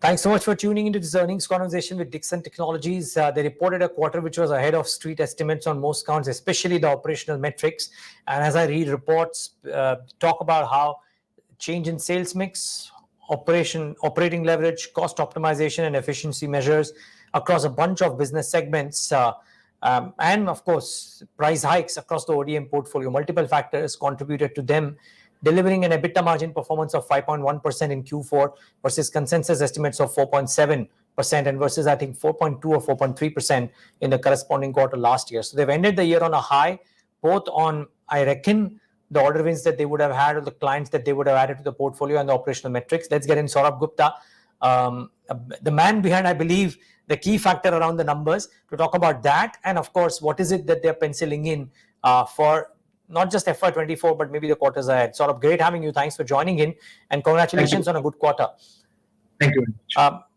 Thanks so much for tuning into this earnings conversation with Dixon Technologies. They reported a quarter which was ahead of street estimates on most counts, especially the operational metrics. And as I read reports, talk about how change in sales mix, operating leverage, cost optimization, and efficiency measures across a bunch of business segments, and of course, price hikes across the ODM portfolio. Multiple factors contributed to them delivering an EBITDA margin performance of 5.1% in Q4 versus consensus estimates of 4.7% and versus, I think, 4.2 or 4.3% in the corresponding quarter last year. So they've ended the year on a high, both on, I reckon, the order wins that they would have had or the clients that they would have added to the portfolio and the operational metrics. Let's get in Saurabh Gupta, the man behind, I believe, the key factor around the numbers, to talk about that. And of course, what is it that they're penciling in for not just FY24, but maybe the quarters ahead. Saurabh, great having you. Thanks for joining in, and congratulations on a good quarter. Thank you.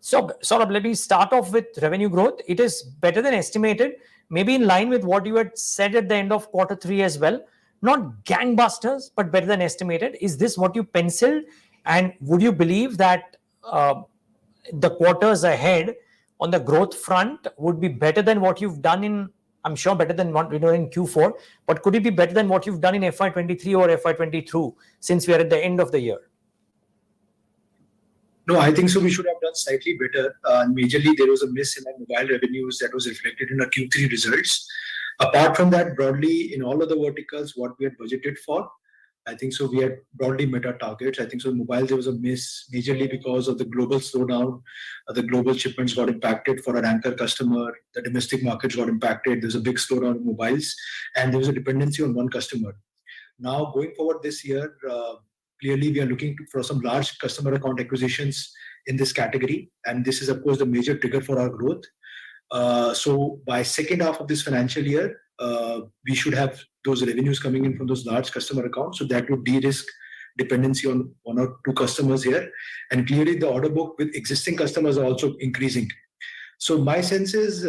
So, Saurabh, let me start off with revenue growth. It is better than estimated, maybe in line with what you had said at the end of quarter 3 as well. Not gangbusters, but better than estimated. Is this what you penciled? And would you believe that the quarters ahead on the growth front would be better than what you've done in, I'm sure better than what we know in Q4, but could it be better than what you've done in FY23 or FY22 since we are at the end of the year? No, I think so. We should have done slightly better. Majorly, there was a miss in our mobile revenues that was reflected in our Q3 results. Apart from that, broadly, in all of the verticals, what we had budgeted for, I think so we had broadly met our targets. I think so mobile, there was a miss majorly because of the global slowdown. The global shipments got impacted for our anchor customer. The domestic markets got impacted. There's a big slowdown in mobiles, and there was a dependency on one customer. Now, going forward this year, clearly we are looking for some large customer account acquisitions in this category. And this is, of course, the major trigger for our growth. So by second half of this financial year, we should have those revenues coming in from those large customer accounts. So that would de-risk dependency on one or two customers here. And clearly the order book with existing customers are also increasing. So my sense is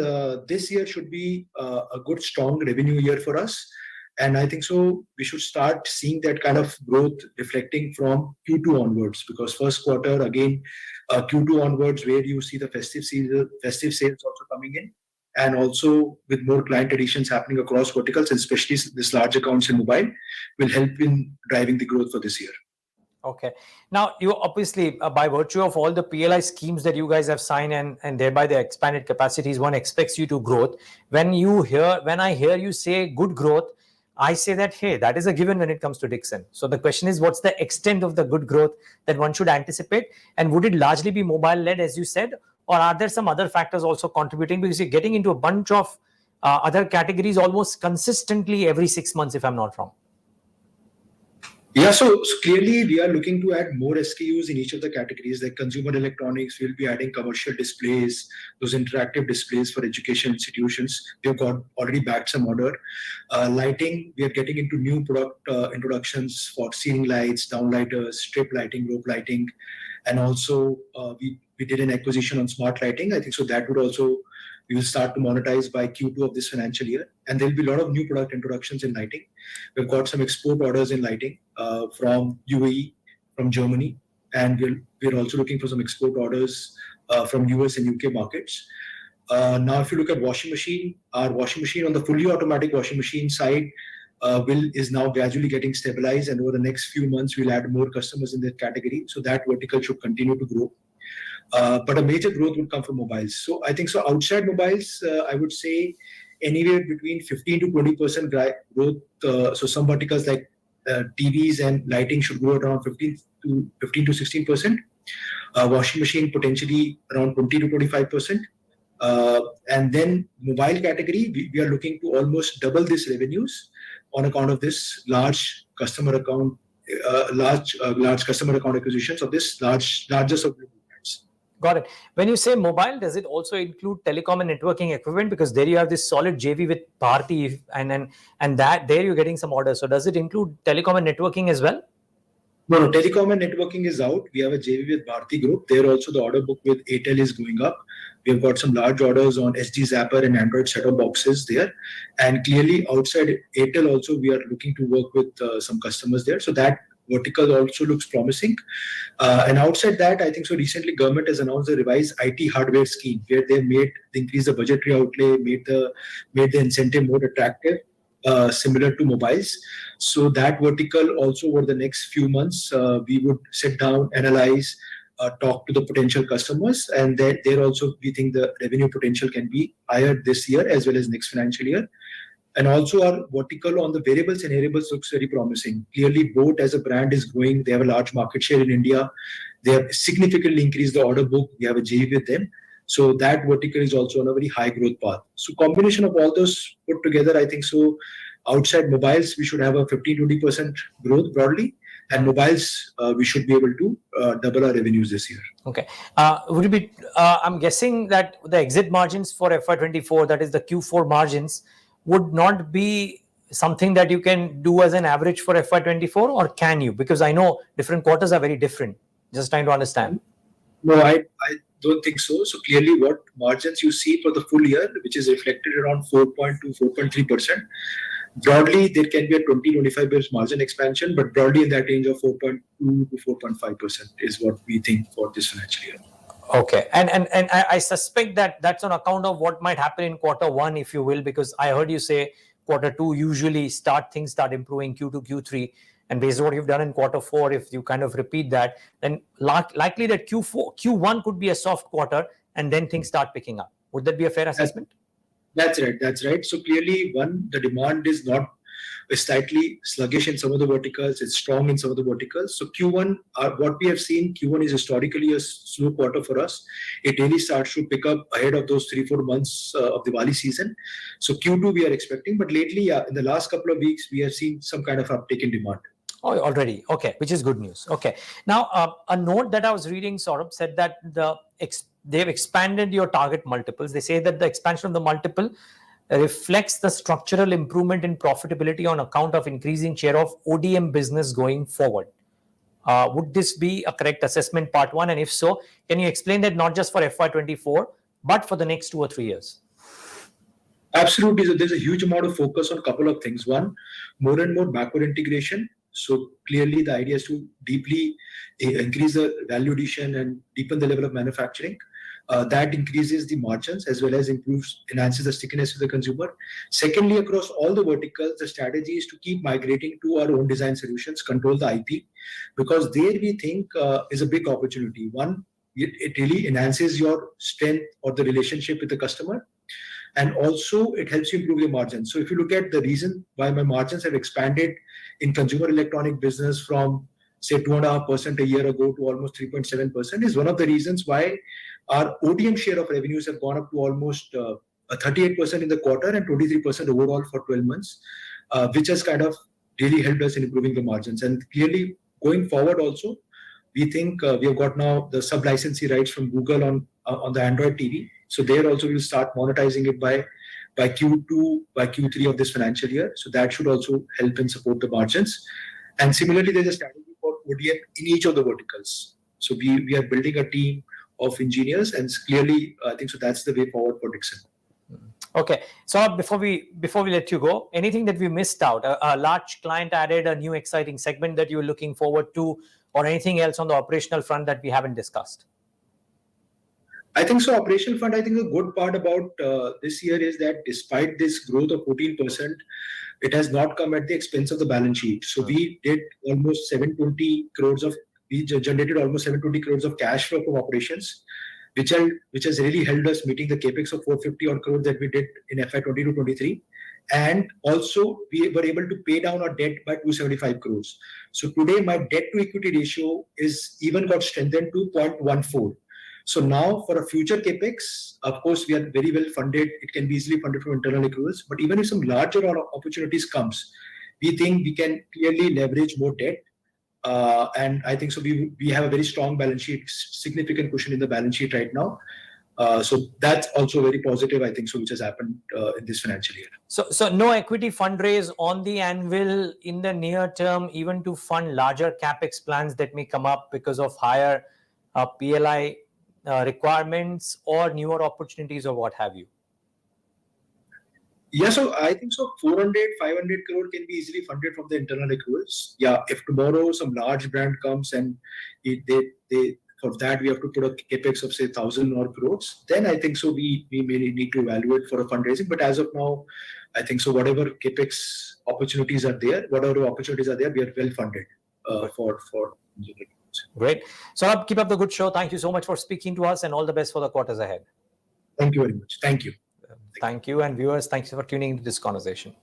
this year should be a good, strong revenue year for us. And I think so we should start seeing that kind of growth reflecting from Q2 onwards, because first quarter, again, Q2 onwards, where you see the festive sales also coming in, and also with more client additions happening across verticals, and especially this large accounts in mobile, will help in driving the growth for this year. Okay. Now, you obviously, by virtue of all the PLI schemes that you guys have signed and thereby the expanded capacities, one expects you to growth. When I hear you say good growth, I say that, hey, that is a given when it comes to Dixon. So the question is, what's the extent of the good growth that one should anticipate? And would it largely be mobile-led, as you said? Or are there some other factors also contributing? Because you're getting into a bunch of other categories almost consistently every 6 months, if I'm not wrong. Yeah, so clearly we are looking to add more SKUs in each of the categories. Like consumer electronics, we'll be adding commercial displays, those interactive displays for education institutions. We've got already backed some order. Lighting, we are getting into new product introductions for ceiling lights, downlighters, strip lighting, rope lighting. And also we did an acquisition on smart lighting. I think so that would also, we will start to monetize by Q2 of this financial year. And there'll be a lot of new product introductions in lighting. We've got some export orders in lighting from UAE, from Germany. And we're also looking for some export orders from US and UK markets. Now, if you look at washing machine, our washing machine on the fully automatic washing machine side is now gradually getting stabilized. And over the next few months, we'll add more customers in that category. So that vertical should continue to grow. But a major growth would come from mobiles. So I think so outside mobiles, I would say anywhere between 15 to 20% growth. So some verticals like TVs and lighting should grow around 15 to 16%. Washing machine potentially around 20 to 25%. And then mobile category, we are looking to almost double this revenues on account of this large customer account, large customer account acquisitions of this largest of the. Got it. When you say mobile, does it also include telecom and networking equipment? Because there you have this solid JV with Bharti, and that there you're getting some orders. So does it include telecom and networking as well? No, telecom and networking is out. We have a JV with Bharti Group. There also the order book with Airtel is going up. We've got some large orders on SD Zapper and Android set-top boxes there. And clearly outside Airtel also, we are looking to work with some customers there. So that vertical also looks promising. And outside that, I think so recently government has announced a revised IT hardware scheme where they increased the budgetary outlay, made the incentive more attractive, similar to mobiles. So that vertical also over the next few months, we would sit down, analyze, talk to the potential customers, and there also we think the revenue potential can be higher this year as well as next financial year. And also our vertical on the variables and variables looks very promising. Clearly, Boat as a brand is growing. They have a large market share in India. They have significantly increased the order book. We have a JV with them. So that vertical is also on a very high growth path. So combination of all those put together, I think so outside mobiles, we should have a 15-20% growth broadly. And mobiles, we should be able to double our revenues this year. Okay. Would it be, I'm guessing that the exit margins for FY24, that is the Q4 margins, would not be something that you can do as an average for FY24, or can you? Because I know different quarters are very different. Just trying to understand. No, I don't think so. So clearly what margins you see for the full year, which is reflected around 4.2, 4.3%. Broadly, there can be a 20-25 basis margin expansion, but broadly in that range of 4.2 to 4.5% is what we think for this financial year. Okay. And I suspect that that's on account of what might happen in quarter one, if you will, because I heard you say quarter two usually things start improving Q2, Q3. And based on what you've done in quarter four, if you kind of repeat that, then likely that Q1 could be a soft quarter and then things start picking up. Would that be a fair assessment? That's right. So clearly, the demand is slightly sluggish in some of the verticals. It's strong in some of the verticals. So Q1, what we have seen, Q1 is historically a slow quarter for us. It really starts to pick up ahead of those 3-4 months of the Diwali season. So Q2 we are expecting, but lately, in the last couple of weeks, we have seen some kind of uptick in demand. Oh, already. Okay, which is good news. Okay. Now, a note that I was reading, Saurabh, said that they've expanded your target multiples. They say that the expansion of the multiple reflects the structural improvement in profitability on account of increasing share of ODM business going forward. Would this be a correct assessment, part one? And if so, can you explain that not just for FY24, but for the next 2 or 3 years? Absolutely. So there's a huge amount of focus on a couple of things. One, more and more backward integration. So clearly the idea is to deeply increase the value addition and deepen the level of manufacturing. That increases the margins as well as enhances the stickiness of the consumer. Secondly, across all the verticals, the strategy is to keep migrating to our own design solutions, control the IP, because there we think is a big opportunity. One, it really enhances your strength or the relationship with the customer. And also it helps you improve your margins. So if you look at the reason why my margins have expanded in consumer electronic business from say 2.5% a year ago to almost 3.7% is one of the reasons why our ODM share of revenues have gone up to almost 38% in the quarter and 23% overall for 12 months, which has kind of really helped us in improving the margins. And clearly going forward also, we think we have got now the sub-licensee rights from Google on the Android TV. So there also we'll start monetizing it by Q2, by Q3 of this financial year. So that should also help and support the margins. And similarly, there's a strategy for ODM in each of the verticals. So we are building a team of engineers, and clearly, I think so that's the way forward for Dixon. Okay. So before we let you go, anything that we missed out? A large client added a new exciting segment that you're looking forward to, or anything else on the operational front that we haven't discussed? I think so. Operational front, I think the good part about this year is that despite this growth of 14%, it has not come at the expense of the balance sheet. So we did almost 720 crores we generated almost 720 crores of cash flow from operations, which has really helped us meeting the capex of 450 odd crores that we did in FY22-23. And also we were able to pay down our debt by 275 crores. So today my debt to equity ratio is even got strengthened to 0.14. So now for a future capex, of course, we are very well funded. It can be easily funded from internal accruals. But even if some larger opportunities comes, we think we can clearly leverage more debt. And I think so we have a very strong balance sheet, significant cushion in the balance sheet right now. So that's also very positive, I think so, which has happened in this financial year. So no equity fundraise on the anvil in the near term, even to fund larger capex plans that may come up because of higher PLI requirements or newer opportunities or what have you? Yeah, so I think so 400, 500 crore can be easily funded from the internal accruals. Yeah, if tomorrow some large brand comes and they for that we have to put a capex of say 1,000 or crores, then I think so we may need to evaluate for a fundraising. But as of now, I think so whatever capex opportunities are there, we are well funded for. Great. Saurabh, keep up the good show. Thank you so much for speaking to us, and all the best for the quarters ahead. Thank you very much. Thank you. Thank you. And viewers, thanks for tuning into this conversation.